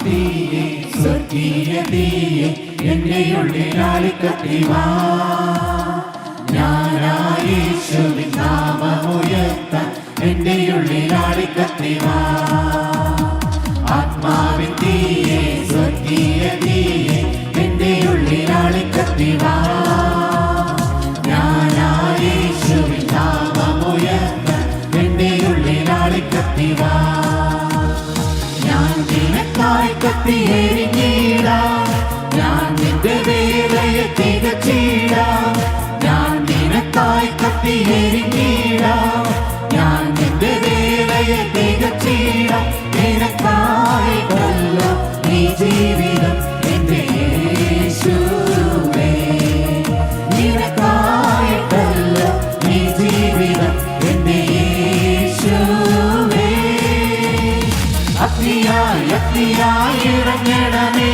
തീയെ സ്വർഗീയ തീയെ എന്റെ ഉള്ളിലാളിക്കത്തിവാ ഞാനായി യേശുവിൻ നാമമുയർത്താൻ എന്റെ ഉള്ളിലാളിക്കത്തിവാ ആത്മാവിൻ തീയെ സ്വർഗീയ തീയെ എന്റെ ഉള്ളിലാളിക്കത്തിവാ ഞാനായി യേശുവിൻ നാമമുയർത്താൻ എന്റെ ഉള്ളിലാളിക്കത്തിവാ ഞാൻ നിനക്കായി കത്തിയെരിഞ്ഞിടാം ഞാൻ നിന്റെ വേലയെ തികച്ചിടാം ഞാൻ നിനക്കായി കത്തിയെരിഞ്ഞിടാം ഞാൻ നിന്റെ വേലയെ തികച്ചിടാം നിനക്കായിട്ടല്ലോ ഈ ജീവിതം എന്റെ യേശുവേ നിനക്കായിട്ടല്ലോ ഈ ജീവിതം എന്റെ യേശുവേ അഗ്നിയായി അഗ്നിയായി ഇറങ്ങണമേ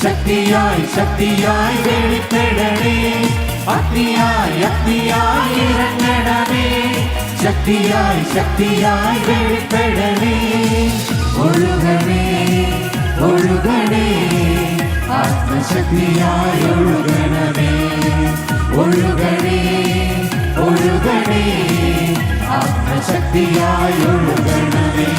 ശക്തിയായി ശക്തിയായി വെളിപ്പെടണേ അഗ്നിയായി അഗ്നിയായി ഇറങ്ങണമേ ശക്തിയായി ശക്തിയായി വെളിപ്പെടണേ ഒഴുകണേ ഒഴുകണേ ആത്മശക്തിയായി ഒഴുകണമേ ഒഴുകണേ ഒഴുകണേ ആത്മശക്തിയായി ഒഴുകണമേ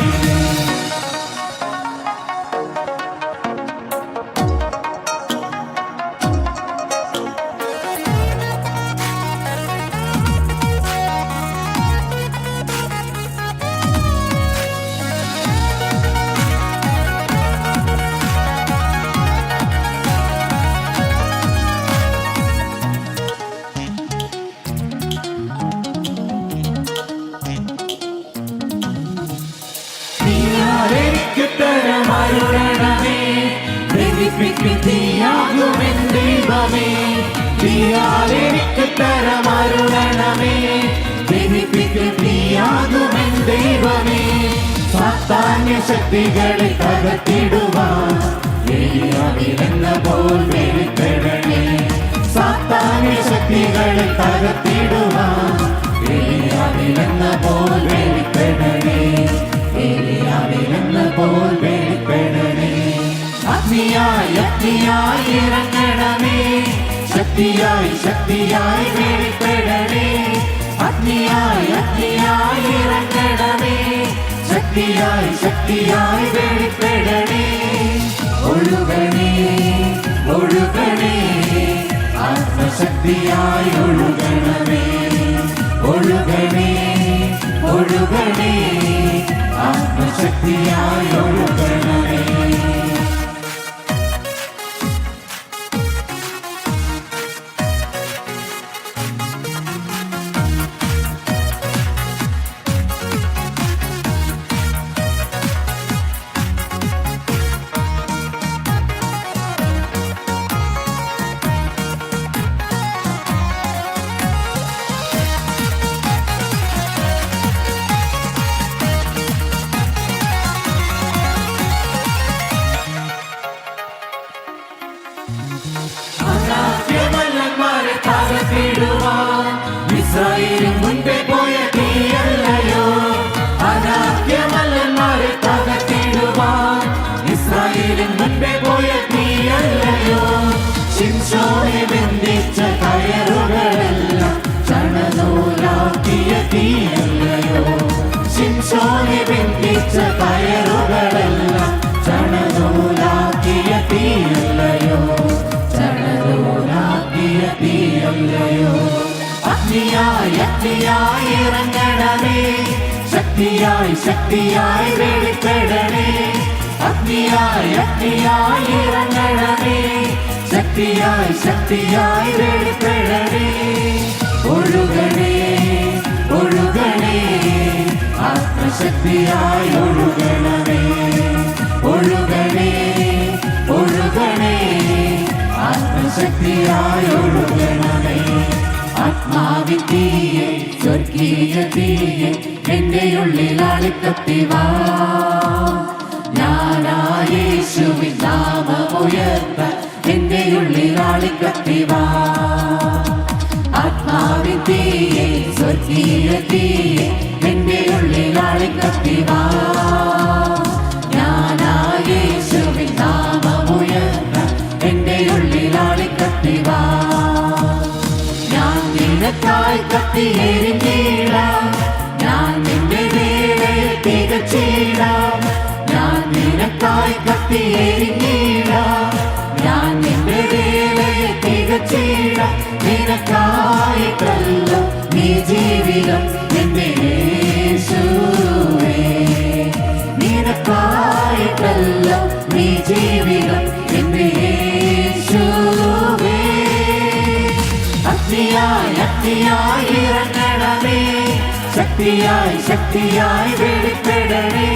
ശക്തികളെ തകർത്തിടുവാൻ എലിയാവിലെന്ന പോൽ വെളിപ്പെടണേ സാത്താന്യ ശക്തികളെ തകർത്തിടുവാൻ എലിയാവിലെന്ന പോൽ വെളിപ്പെടണേ എലിയാവിലെന്ന പോൽ വെളിപ്പെടണേ അഗ്നിയായി അഗ്നിയായി ഇറങ്ങണമേ ശക്തിയായി ശക്തിയായി വെളിപ്പെടണേ അഗ്നിയായി അഗ്നിയായി ഇറങ്ങണമേ ശക്തിയായി ശക്തിയായി വെളിപ്പെടണേ ഒഴുകണേ ഒഴുകണേ ആത്മശക്തിയായി ഒഴുകണമേ ഒഴുകണേ ഒഴുകണേ ആത്മശക്തിയായി ഒഴുകണമേ ഇസ്രായേലിൻ മുൻപേ പോയ തീയല്ലയോ അനാഥ്യമല്ലന്മാരെ തകർത്തിടുവാൻ ഇസ്രായേലിൻ മുൻപേ പോയ തീയല്ലയോ ശിംശോനെ ബന്ധിച്ച കയറുകളെല്ലാം ചണനൂലാക്കിയ തീയല്ലയോ ശിംശോനെ ബന്ധിച്ച കയറുകളെല്ലാം ചണനൂലാക്കിയ തീയല്ലയോ ചണനൂലാക്കിയ തീയല്ലയോ അഗ്നിയായി അഗ്നിയായി ഇറങ്ങണമേ ശക്തിയായി ശക്തിയായി വെളിപ്പെടണേ അഗ്നിയായി അഗ്നിയായി ഇറങ്ങണമേ ശക്തിയായി ശക്തിയായി വെളിപ്പെടണേ ഒഴുകണേ ഒഴുകണേ ആത്മശക്തിയായി ഒഴുകണമേ ഒഴുകണേ ഒഴുകണേ ആത്മശക്തിയായി ഒഴുകണമേ ആത്മാവിൻ തീയെ സ്വർഗീയ തീയെ എന്റെ ഉള്ളിലാളിക്കത്തിവാ ഞാനായി യേശുവിൻ നാമമുയർത്താൻ എന്റെ ഉള്ളിലാളിക്കത്തിവാ ആത്മാവിൻ തീയെ സ്വർഗീയ തീയെ എന്റെ ഉള്ളിലാളിക്കത്തിവാ ഞാനായി യേശുവിൻ കത്തിയെരിഞ്ഞിടാം. ഞാൻ നിന്റെ വേലയെ തികച്ചിടാം. ഞാൻ നിനക്കായി കത്തിയെരിഞ്ഞിടാം. ഞാൻ നിന്റെ വേലയെ തികച്ചിടാം. നിനക്കായിട്ടല്ലോ നീ ജീവിതം എന്റെ യേശുവേ. നിനക്കായിട്ടല്ലോ നീ ജീവിതം എന്റെ യേശുവേ. അഗ്നിയായി അഗ്നിയായി ഇറങ്ങണമേ, ശക്തിയായി ശക്തിയായി വെളിപ്പെടണേ.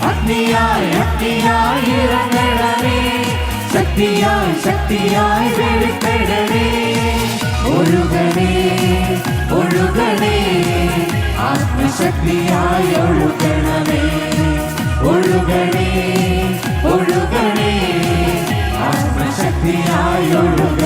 അഗ്നിയായി അഗ്നിയായി ഇറങ്ങണമേ, ശക്തിയായി ശക്തിയായി വെളിപ്പെടണേ. ഒഴുകണേ ഒഴുകണേ, ആത്മശക്തിയായി ഒഴുകണമേ. ഒഴുകണേ ഒഴുകണേ, ആത്മശക്തിയായി ഒഴുകണേ.